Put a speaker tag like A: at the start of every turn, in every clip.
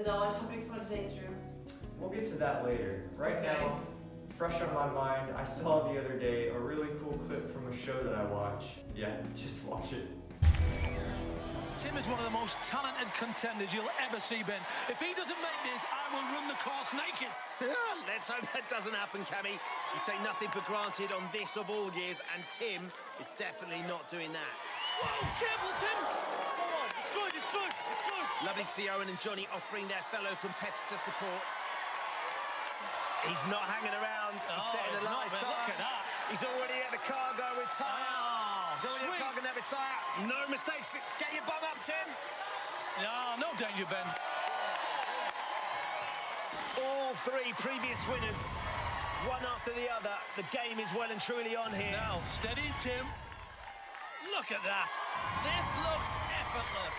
A: our topic for today, Drew?
B: We'll get to that later. Right now, fresh on my mind, I saw the other day a really cool clip from a show that I watch. Yeah, just watch it.
C: Tim is one of the most talented contenders you'll ever see, Ben. If he doesn't make this, I will run the course naked.
D: Let's hope that doesn't happen, Cammy. You take nothing for granted on this of all years, and Tim is definitely not doing that.
C: Whoa, careful, Tim! Come on, it's good, it's good, it's good.
D: Lovely to see Owen and Johnny offering their fellow competitor support. He's not hanging around. He's setting a nice time.
C: Look at that.
D: He's already at the cargo with tyre. He's already at the cargo now with tyre. No mistakes. Get your bum up, Tim.
C: No danger, Ben.
D: All three previous winners, one after the other. The game is well and truly on here.
C: Now, steady, Tim. Look at that. This looks effortless.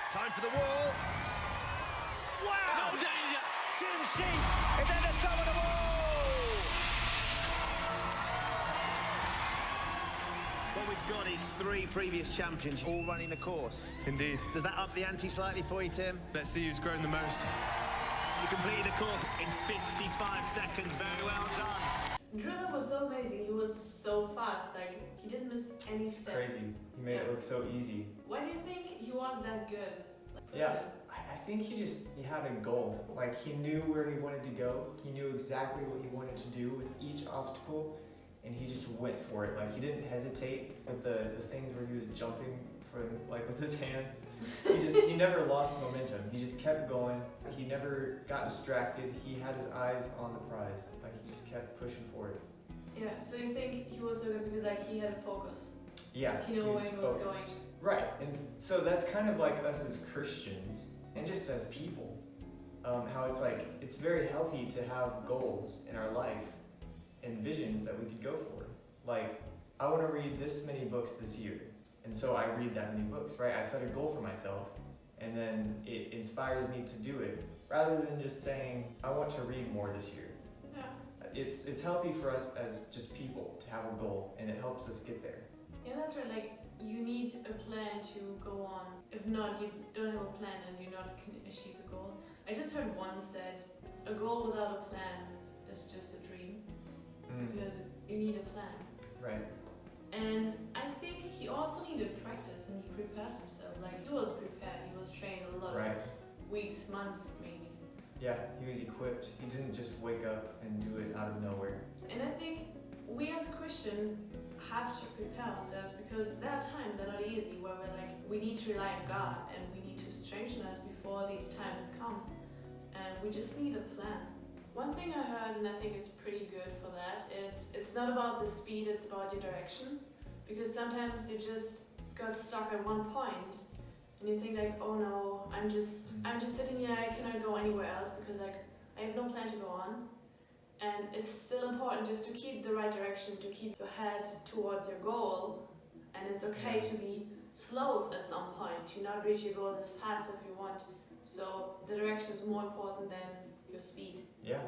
D: Time for the wall. Wow!
C: No danger.
D: Tim Sheep is at the top of the wall. What we've got is three previous champions all running the course.
E: Indeed.
D: Does that up the ante slightly for you, Tim?
E: Let's see who's grown the most.
D: You completed the course in 55 seconds. Very well done.
A: Drew, that was so amazing. He was so fast. Like, he didn't miss any step.
B: Crazy. He made it look so easy.
A: Why do you think he was that good?
B: Yeah, I think he had a goal. Like, he knew where he wanted to go. He knew exactly what he wanted to do with each obstacle, and he just went for it. Like, he didn't hesitate with the things where he was jumping from, like, with his hands. He never lost momentum. He just kept going. He never got distracted. He had his eyes on the prize. Like, he just kept pushing for it.
A: Yeah, so you think he was so good because, like, he had a focus?
B: Yeah,
A: he knew where he was going.
B: Right, and so that's kind of like us as Christians, and just as people. How it's like, it's very healthy to have goals in our life and visions that we could go for. Like, I want to read this many books this year, and so I read that many books, right? I set a goal for myself, and then it inspires me to do it, rather than just saying, I want to read more this year.
A: Yeah.
B: It's healthy for us as just people to have a goal, and it helps us get there.
A: Yeah, that's right. Like, you need a plan to go on. If not, you don't have a plan and you're not going to achieve a goal. I just heard once that a goal without a plan is just a dream. Because you need a plan.
B: Right.
A: And I think he also needed practice, and he prepared himself. Like, he was prepared. He was trained a lot of weeks, months maybe.
B: Yeah, he was equipped. He didn't just wake up and do it out of nowhere.
A: And I think we as Christians have to prepare ourselves, because there are times that are not easy where we're like, we need to rely on God and we need to strengthen us before these times come. And we just need a plan. One thing I heard, and I think it's pretty good for that, it's not about the speed, it's about your direction. Because sometimes you just got stuck at one point and you think like, oh no, I'm just sitting here, I cannot go anywhere else because like I have no plan to go on. And it's still important just to keep the right direction, to keep your head towards your goal. And it's okay to be slow at some point, to not reach your goals as fast as you want. So the direction is more important than your speed.
B: Yeah,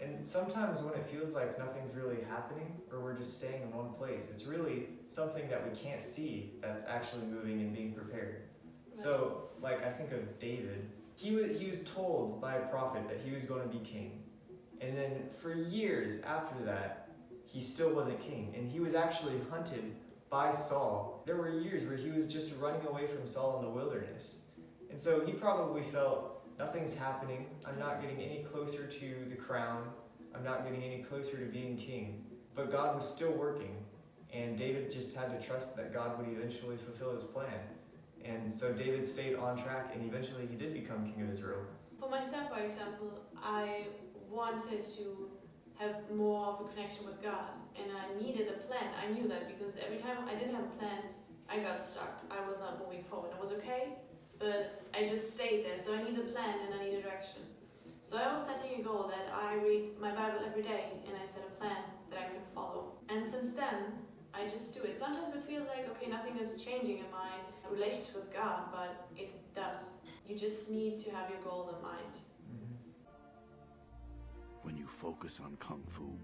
B: and sometimes when it feels like nothing's really happening, or we're just staying in one place, it's really something that we can't see that's actually moving and being prepared. Right. So, like, I think of David. He was told by a prophet that he was going to be king. And then for years after that, he still wasn't king. And he was actually hunted by Saul. There were years where he was just running away from Saul in the wilderness. And so he probably felt, nothing's happening. I'm not getting any closer to the crown. I'm not getting any closer to being king. But God was still working. And David just had to trust that God would eventually fulfill his plan. And so David stayed on track, and eventually he did become king of Israel.
A: For myself, for example, I wanted to have more of a connection with God, and I needed a plan. I knew that because every time I didn't have a plan, I got stuck. I was not moving forward. It was okay, but I just stayed there. So I need a plan and I need a direction. So I was setting a goal that I read my Bible every day, and I set a plan that I could follow. And since then, I just do it. Sometimes I feel like, okay, nothing is changing in my relationship with God, but it does. You just need to have your goal in mind.
F: When you focus on Kung Fu,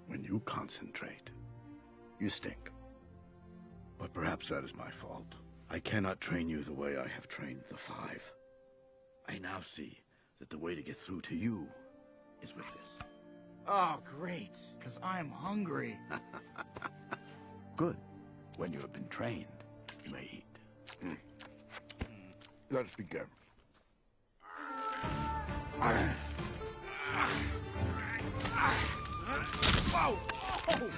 F: when you concentrate, you stink. But perhaps that is my fault. I cannot train you the way I have trained the 5. I now see that the way to get through to you is with this.
E: Oh, great, because I'm hungry.
F: Good. When you have been trained, you may eat. Let us begin.
E: Whoa! Oh!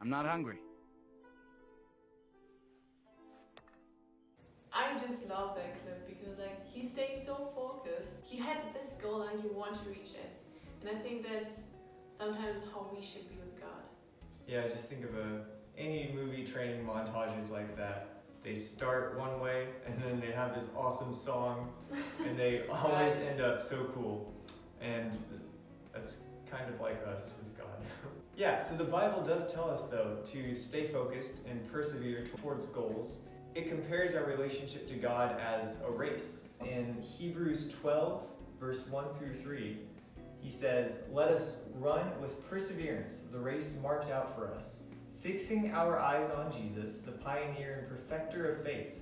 E: I'm not hungry.
A: I just love that clip because like he stayed so focused. He had this goal and he wanted to reach it. And I think that's sometimes how we should be with God.
B: Yeah, just think of any movie training montages like that. They start one way and then they have this awesome song and they always
A: Right.
B: end up so cool. And that's kind of like us with God. Yeah, so the Bible does tell us though to stay focused and persevere towards goals. It compares our relationship to God as a race. In Hebrews 12, verse 1 through 3, he says, "Let us run with perseverance the race marked out for us, fixing our eyes on Jesus, the pioneer and perfecter of faith.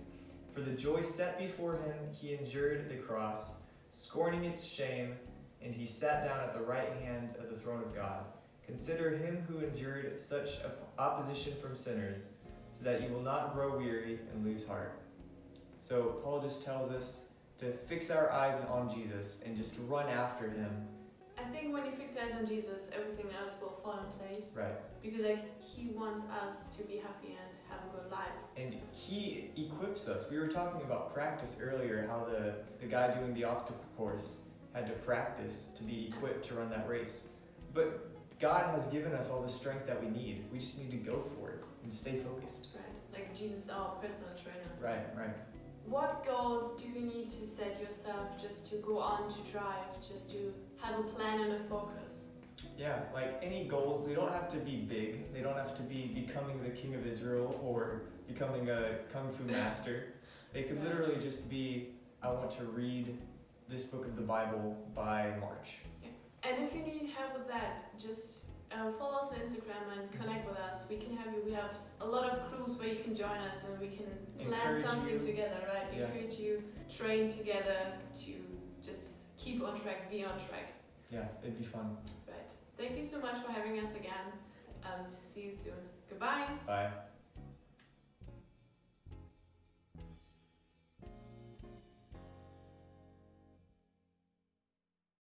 B: For the joy set before him, he endured the cross, scorning its shame, and he sat down at the right hand of the throne of God. Consider him who endured such opposition from sinners, so that you will not grow weary and lose heart." So Paul just tells us to fix our eyes on Jesus and just run after him.
A: I think when you fix your eyes on Jesus, everything else will fall in place.
B: Right.
A: Because like he wants us to be happy and have a good life.
B: And he equips us. We were talking about practice earlier, how the guy doing the obstacle course had to practice to be equipped to run that race. But God has given us all the strength that we need. We just need to go for it and stay focused.
A: Right. Like Jesus is our personal trainer.
B: Right.
A: What goals do you need to set yourself just to go on to drive, just to have a plan and a focus?
B: Yeah, like any goals, they don't have to be big. They don't have to be becoming the king of Israel or becoming a kung fu master. They could literally just be, I want to read this book of the Bible by March.
A: Yeah. And if you need help with that, just follow us on Instagram and connect with us. We can help you. We have a lot of crews where you can join us and we can plan
B: Encourage
A: something
B: you.
A: together, right?
B: Yeah.
A: Encourage you, train together to just keep on track, be on track.
B: Yeah, it'd be fun.
A: Right. Thank you so much for having us again. See you soon. Goodbye.
B: Bye.